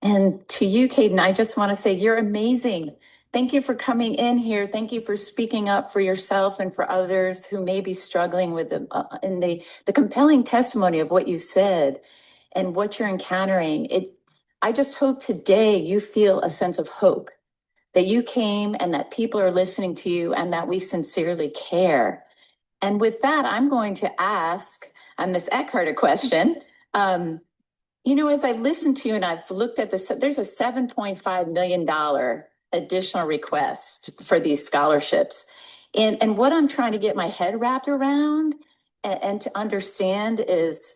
And to you, Caden, I just want to say you're amazing. Thank you for coming in here. Thank you for speaking up for yourself and for others who may be struggling with the compelling testimony of what you said and what you're encountering. I just hope today you feel a sense of hope that you came and that people are listening to you and that we sincerely care. And with that, I'm going to ask Ms. Eckhart a question. As I've listened to you and I've looked at this, there's a $7.5 million additional request for these scholarships. And what I'm trying to get my head wrapped around and to understand is,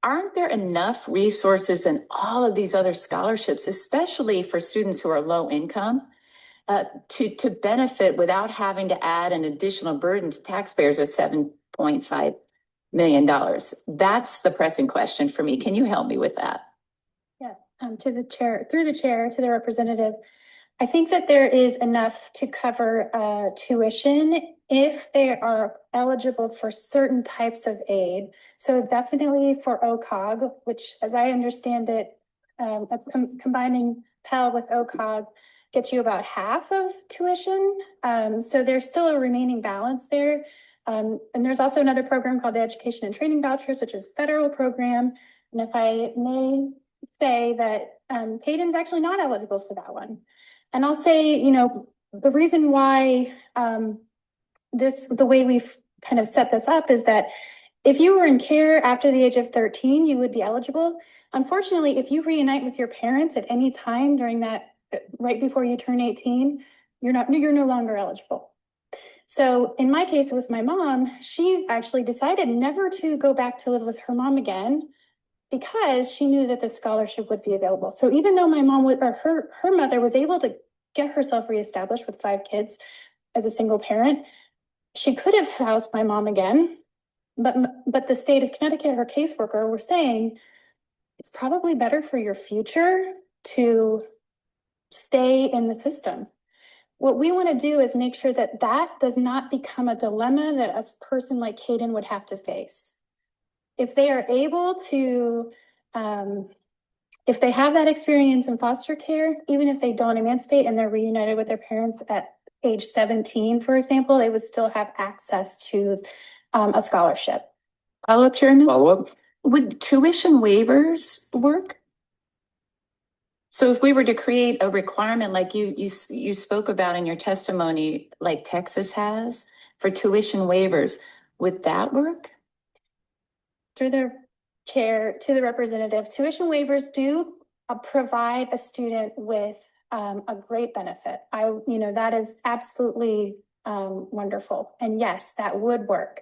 aren't there enough resources in all of these other scholarships, especially for students who are low income, to benefit without having to add an additional burden to taxpayers of $7.5 million? That's the pressing question for me. Can you help me with that? Yeah, to the chair, through the chair, to the representative. I think that there is enough to cover tuition if they are eligible for certain types of aid. So definitely for OCOG, which as I understand it, combining Pell with OCOG gets you about half of tuition. So there's still a remaining balance there. And there's also another program called the Education and Training Vouchers, which is a federal program. And if I may say that Caden's actually not eligible for that one. And I'll say, the reason why the way we've kind of set this up is that if you were in care after the age of 13, you would be eligible. Unfortunately, if you reunite with your parents at any time during that, right before you turn 18, you're no longer eligible. So in my case with my mom, she actually decided never to go back to live with her mom again because she knew that the scholarship would be available. So even though my mom her mother was able to get herself reestablished with 5 kids as a single parent, she could have housed my mom again, but the state of Connecticut, her caseworker, were saying it's probably better for your future to stay in the system. What we want to do is make sure that that does not become a dilemma that a person like Caden would have to face. If they are able to, if they have that experience in foster care, even if they don't emancipate and they're reunited with their parents at age 17, for example, they would still have access to a scholarship. Follow-up, Chairman? Follow-up? Would tuition waivers work? So if we were to create a requirement like you spoke about in your testimony, like Texas has for tuition waivers, would that work? Through the chair to the representative, tuition waivers do provide a student with a great benefit. That is absolutely wonderful. And yes, that would work.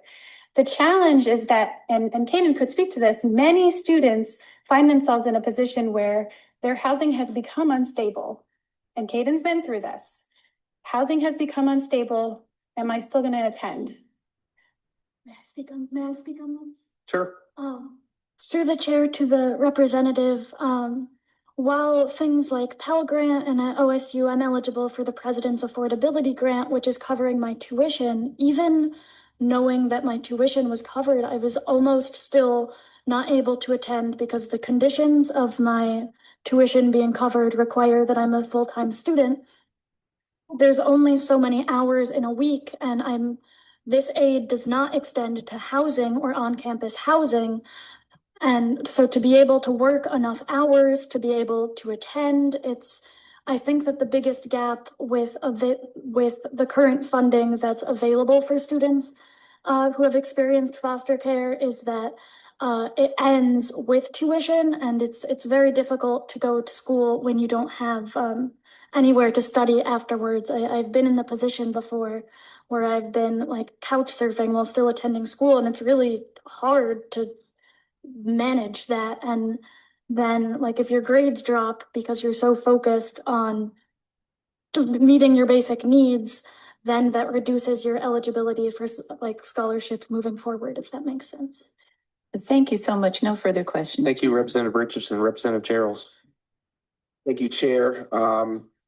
The challenge is that, and Caden could speak to this, many students find themselves in a position where their housing has become unstable. And Caden's been through this. Housing has become unstable. Am I still going to attend? May I speak on this? Sure. Through the chair to the representative, while things like Pell Grant and at OSU, I'm eligible for the President's Affordability Grant, which is covering my tuition. Even knowing that my tuition was covered, I was almost still not able to attend because the conditions of my tuition being covered require that I'm a full-time student. There's only so many hours in a week, and this aid does not extend to housing or on-campus housing. And so to be able to work enough hours, to be able to attend, I think that the biggest gap with the current funding that's available for students who have experienced foster care is that it ends with tuition, and it's very difficult to go to school when you don't have anywhere to study afterwards. I've been in the position before where I've been like couch surfing while still attending school, and it's really hard to manage that. And then like if your grades drop because you're so focused on meeting your basic needs, then that reduces your eligibility for like scholarships moving forward, if that makes sense. Thank you so much. No further questions. Thank you, Representative Richardson. Representative Gerald. Thank you, Chair.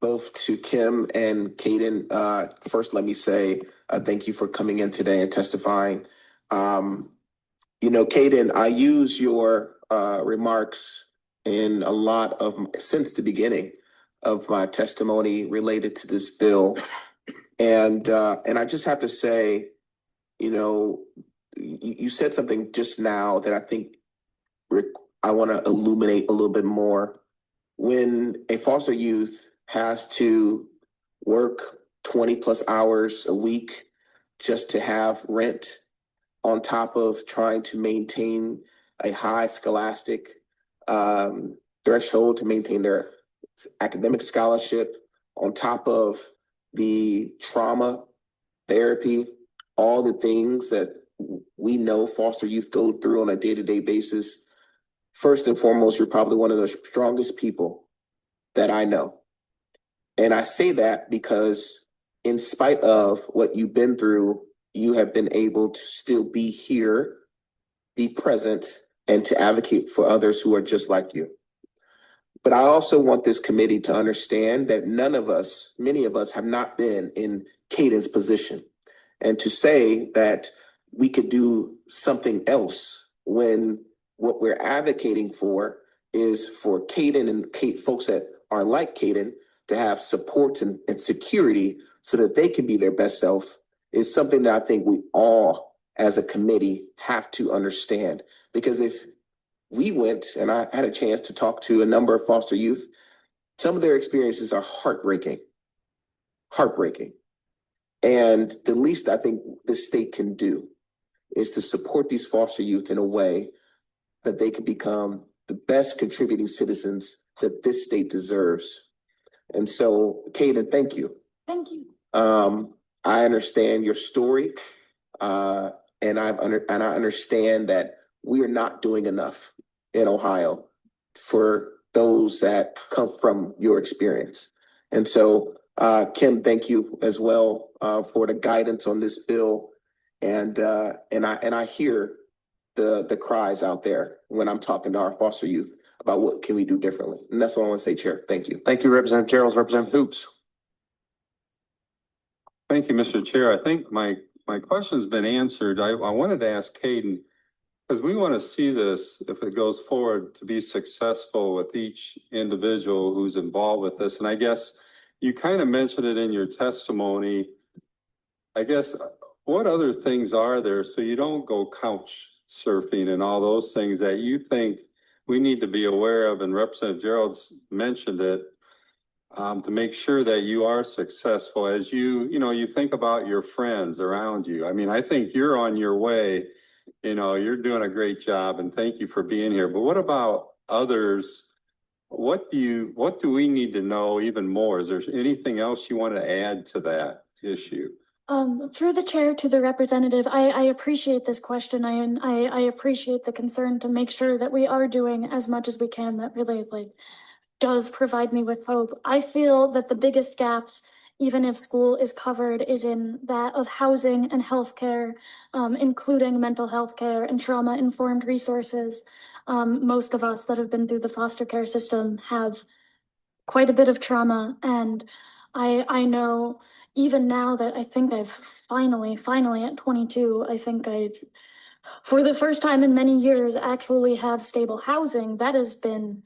Both to Kim and Caden. First, let me say thank you for coming in today and testifying. Caden, I use your remarks in a lot of, since the beginning of my testimony related to this bill. And I just have to say, you know, you said something just now that I think I want to illuminate a little bit more. When a foster youth has to work 20 plus hours a week just to have rent, on top of trying to maintain a high scholastic threshold to maintain their academic scholarship, on top of the trauma therapy, all the things that we know foster youth go through on a day-to-day basis. First and foremost, you're probably one of the strongest people that I know. And I say that because in spite of what you've been through, you have been able to still be here, be present, and to advocate for others who are just like you. But I also want this committee to understand that many of us have not been in Caden's position. And to say that we could do something else when what we're advocating for is for Caden and folks that are like Caden to have support and security so that they can be their best self is something that I think we all as a committee have to understand. Because if we went, and I had a chance to talk to a number of foster youth, some of their experiences are heartbreaking. And the least I think the state can do is to support these foster youth in a way that they can become the best contributing citizens that this state deserves. And so, Caden, thank you. Thank you. I understand your story, and I understand that we are not doing enough in Ohio for those that come from your experience. And so, Kim, thank you as well for the guidance on this bill. And I hear the cries out there when I'm talking to our foster youth about what can we do differently. And that's what I want to say, Chair. Thank you. Thank you, Representative Gerald. Representative Hoops. Thank you, Mr. Chair. I think my question's been answered. I wanted to ask Caden, because we want to see this, if it goes forward, to be successful with each individual who's involved with this. And I guess you kind of mentioned it in your testimony. I guess, what other things are there so you don't go couch surfing and all those things that you think we need to be aware of? And Representative Gerald's mentioned it, to make sure that you are successful as you think about your friends around you. I mean, I think you're on your way. You're doing a great job, and thank you for being here. But what about others? What do we need to know even more? Is there anything else you want to add to that issue? Through the chair to the representative, I appreciate this question. I appreciate the concern to make sure that we are doing as much as we can. That really does provide me with hope. I feel that the biggest gaps, even if school is covered, is in that of housing and healthcare, including mental health care and trauma-informed resources. Most of us that have been through the foster care system have quite a bit of trauma, and I know even now that I think I've finally at 22, I think I, for the first time in many years, actually have stable housing. That has been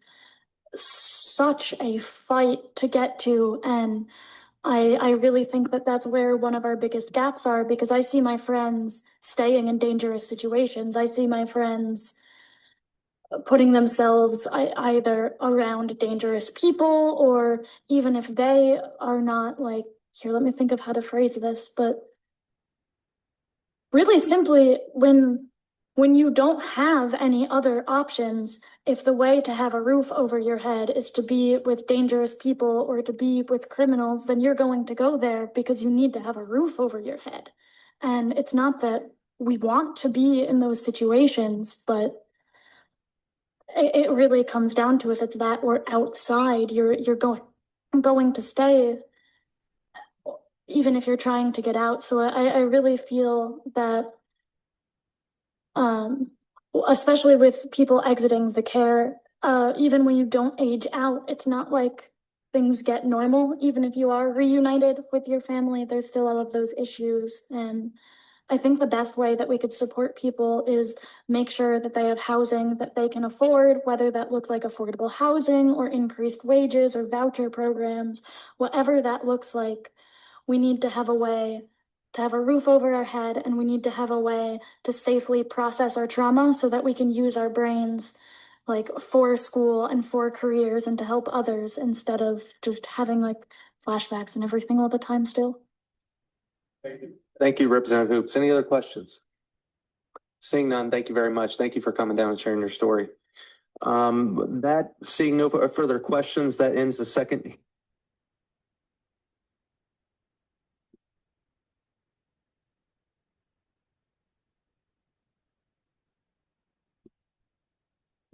such a fight to get to, and I really think that that's where one of our biggest gaps are, because I see my friends staying in dangerous situations. I see my friends putting themselves either around dangerous people, or even if they are not, like, here, let me think of how to phrase this, but really simply, when you don't have any other options, if the way to have a roof over your head is to be with dangerous people or to be with criminals, then you're going to go there because you need to have a roof over your head. And it's not that we want to be in those situations, but it really comes down to, if it's that or outside, you're going to stay, even if you're trying to get out. So I really feel that, especially with people exiting the care, even when you don't age out, it's not like things get normal. Even if you are reunited with your family, there's still all of those issues. And I think the best way that we could support people is make sure that they have housing that they can afford, whether that looks like affordable housing or increased wages or voucher programs, whatever that looks like. We need to have a way to have a roof over our head, and we need to have a way to safely process our trauma so that we can use our brains like for school and for careers and to help others instead of just having like flashbacks and everything all the time still. Thank you, Representative Hoops. Any other questions? Seeing none, thank you very much. Thank you for coming down and sharing your story. Seeing no further questions, that ends the second